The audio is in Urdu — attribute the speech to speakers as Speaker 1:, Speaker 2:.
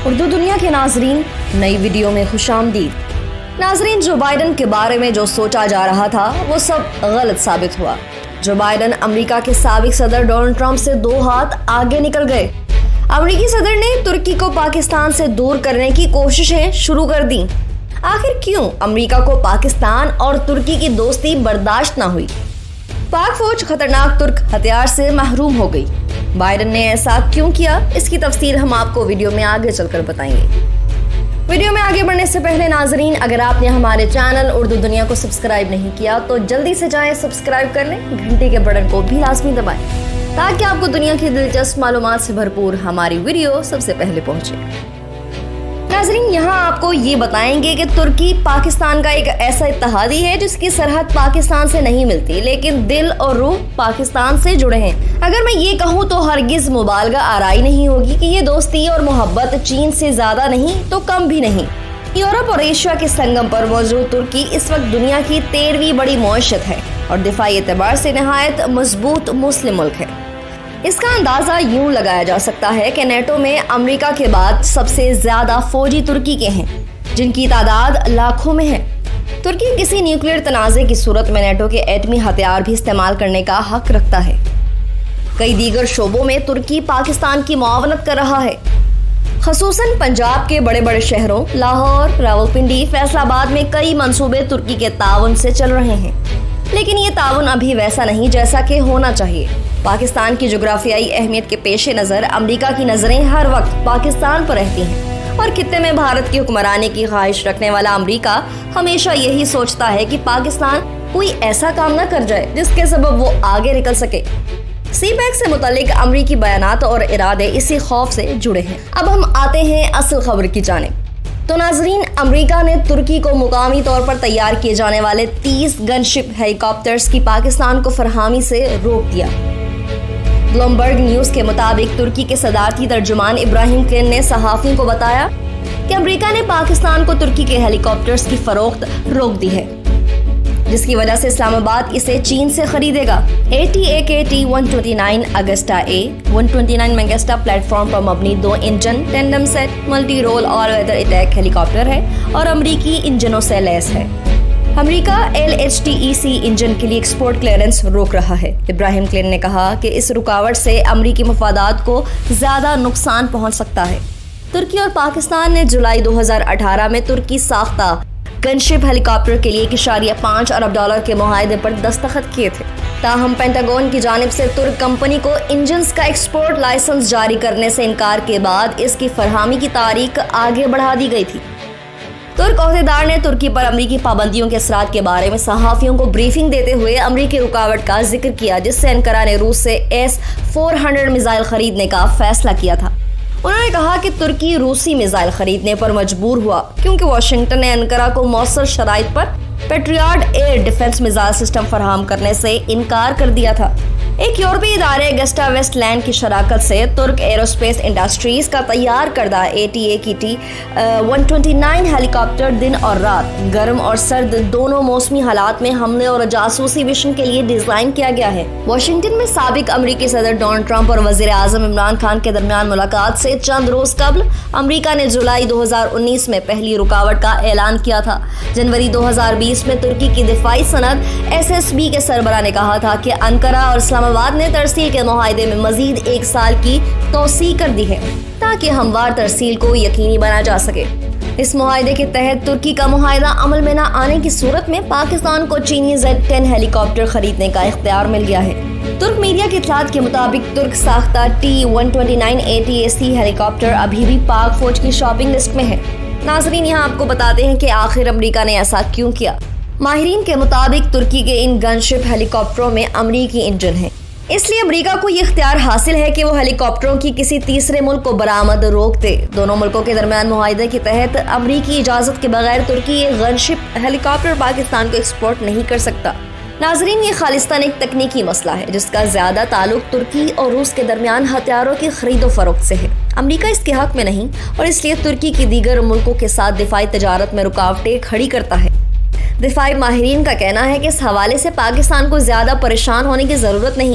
Speaker 1: اردو دنیا کے ناظرین، نئی ویڈیو میں خوش آمدید۔ ناظرین، جو بائیڈن کے بارے میں جو سوچا جا رہا تھا وہ سب غلط ثابت ہوا۔ جو بائیڈن امریکہ کے سابق صدر ڈونلڈ ٹرمپ سے 2 ہاتھ آگے نکل گئے۔ امریکی صدر نے ترکی کو پاکستان سے دور کرنے کی کوششیں شروع کر دیں۔ آخر کیوں امریکہ کو پاکستان اور ترکی کی دوستی برداشت نہ ہوئی؟ پاک فوج خطرناک ترک ہتھیار سے محروم ہو گئی۔ بائیڈن نے ایسا کیوں کیا؟ اس کی تفصیل ہم آپ کو ویڈیو میں آگے چل کر بتائیں گے۔ ویڈیو میں آگے بڑھنے سے پہلے ناظرین، اگر آپ نے ہمارے چینل اردو دنیا کو سبسکرائب نہیں کیا تو جلدی سے جائیں سبسکرائب کر لیں، گھنٹی کے بٹن کو بھی لازمی دبائیں تاکہ آپ کو دنیا کی دلچسپ معلومات سے بھرپور ہماری ویڈیو سب سے پہلے پہنچے۔ ناظرین، یہاں آپ کو یہ بتائیں گے کہ ترکی پاکستان کا ایک ایسا اتحادی ہے جس کی سرحد پاکستان سے نہیں ملتی، لیکن دل اور روح پاکستان سے جڑے ہیں۔ اگر میں یہ کہوں تو ہرگز مبالغہ آرائی نہیں ہوگی کہ یہ دوستی اور محبت چین سے زیادہ نہیں تو کم بھی نہیں۔ یورپ اور ایشیا کے سنگم پر موجود ترکی اس وقت دنیا کی 13ویں بڑی معیشت ہے اور دفاعی اعتبار سے نہایت مضبوط مسلم ملک ہے۔ اس کا اندازہ یوں لگایا جا سکتا ہے کہ نیٹو میں امریکہ کے بعد سب سے زیادہ فوجی ترکی کے ہیں، جن کی تعداد لاکھوں میں ہے۔ ترکی کسی نیوکلیئر تنازع کی صورت میں نیٹو کے ایٹمی ہتھیار بھی استعمال کرنے کا حق رکھتا ہے۔ کئی دیگر شعبوں میں ترکی پاکستان کی معاونت کر رہا ہے، خصوصاً پنجاب کے بڑے بڑے شہروں لاہور، راولپنڈی، فیصل آباد میں کئی منصوبے ترکی کے تعاون سے چل رہے ہیں، لیکن یہ تعاون ابھی ویسا نہیں جیسا کہ ہونا چاہیے۔ پاکستان کی جغرافیائی اہمیت کے پیش نظر امریکہ کی نظریں ہر وقت پاکستان پر رہتی ہیں، اور خطے میں بھارت کی حکمرانی کی خواہش رکھنے والا امریکہ ہمیشہ یہی سوچتا ہے کہ پاکستان کوئی ایسا کام نہ کر جائے جس کے سبب وہ آگے نکل سکے۔ سی پیک سے متعلق امریکی بیانات اور ارادے اسی خوف سے جڑے ہیں۔ اب ہم آتے ہیں اصل خبر کی جانب۔ تو ناظرین، امریکہ نے ترکی کو مقامی طور پر تیار کیے جانے والے 30 گن شپ ہیلی کاپٹرز کی پاکستان کو فراہمی سے روک دیا۔ بلومبرگ نیوز کے مطابق ترکی کے صدارتی ترجمان ابراہیم کلن نے صحافیوں کو بتایا کہ امریکہ نے پاکستان کو ترکی کے ہیلی کاپٹرز کی فروخت روک دی ہے، جس کی وجہ سے اسلام آباد اسے چین سے خریدے گا۔ ATAKT-129 Agusta A 129 Mangusta platform پر مبنی 2 engine tandem seat multi role all weather attack helicopter ہے اور امریکی انجنوں سے لیس ہے۔ امریکہ LHTEC انجن کے لیے ایکسپورٹ کلیئرنس روک رہا ہے۔ ابراہیم کلن نے کہا کہ اس رکاوٹ سے امریکی مفادات کو زیادہ نقصان پہنچ سکتا ہے۔ ترکی اور پاکستان نے جولائی 2018 میں ترکی ساختہ گن شپ ہیلی کاپٹر کے لیے $1.5 ارب کے معاہدے پر دستخط کیے تھے۔ تاہم پینٹاگون کی جانب سے ترک کمپنی کو انجنز کا ایکسپورٹ لائسنس جاری کرنے سے انکار کے بعد اس کی فراہمی کی تاریخ آگے بڑھا دی گئی تھی۔ ترک عہدیدار نے ترکی پر امریکی پابندیوں کے اثرات کے بارے میں صحافیوں کو بریفنگ دیتے ہوئے امریکی رکاوٹ کا ذکر کیا، جس سے انقرہ نے روس سے S-400 میزائل خریدنے کا فیصلہ کیا تھا۔ انہوں نے کہا کہ ترکی روسی میزائل خریدنے پر مجبور ہوا کیونکہ واشنگٹن نے انقرہ کو مؤثر شرائط پر Patriot air defence missile system فراہم کرنے سے انکار کر دیا تھا۔ ایک یورپی ادارے اگسٹا ویسٹ لینڈ کی شراکت سے ترک ایروسپیس انڈسٹریز کا تیار کردہ ATAKT-129 ہیلی کاپٹر دن اور رات، گرم اور سرد دونوں موسمی حالات میں حملے اور جاسوسی مشن کے لیے ڈیزائن کیا گیا ہے۔ واشنگٹن میں سابق امریکی صدر ڈونلڈ ٹرمپ اور وزیر اعظم عمران خان کے درمیان ملاقات سے چند روز قبل امریکہ نے جولائی 2019 میں پہلی رکاوٹ کا اعلان کیا تھا۔ جنوری 2020 میں ترکی کی دفاعی صنعت SSB کے سربراہ نے کہا تھا کہ انقرہ اور اسلام آباد نے ترسیل کے معاہدے میں مزید 1 سال کی توسیع کر دی ہے تاکہ ہموار ترسیل کو یقینی بنا جا سکے۔ اس معاہدے کے تحت ترکی کا معاہدہ عمل میں نہ آنے کی صورت میں پاکستان کو چینی Z-10 ہیلی کاپٹر خریدنے کا اختیار مل گیا ہے۔ ترک میڈیا کی اطلاعات کے مطابق ترک ساختہ T-129 ATAC ہیلی کاپٹر ابھی بھی پاک فوج کی شاپنگ لسٹ میں ہے۔ ناظرین، یہاں آپ کو بتاتے ہیں کہ آخر امریکہ نے ایسا کیوں کیا۔ ماہرین کے مطابق ترکی کے ان گن شپ ہیلی کاپٹروں میں امریکی انجن ہیں، اس لیے امریکہ کو یہ اختیار حاصل ہے کہ وہ ہیلی کاپٹروں کی کسی تیسرے ملک کو برآمد روک دے۔ دونوں ملکوں کے درمیان معاہدے کے تحت امریکی اجازت کے بغیر ترکی یہ گن شپ ہیلی کاپٹر پاکستان کو ایکسپورٹ نہیں کر سکتا۔ ناظرین، یہ خالصتاً ایک تکنیکی مسئلہ ہے جس کا زیادہ تعلق ترکی اور روس کے درمیان ہتھیاروں کی خرید و فروخت سے ہے۔ امریکہ اس کے حق میں نہیں اور اس لیے ترکی کی دیگر ملکوں کے ساتھ دفاعی تجارت میں رکاوٹیں کھڑی کرتا ہے۔ دفاعی ماہرین کا کہنا ہے کہ اس حوالے سے پاکستان کو زیادہ پریشان ہونے کی ضرورت نہیں۔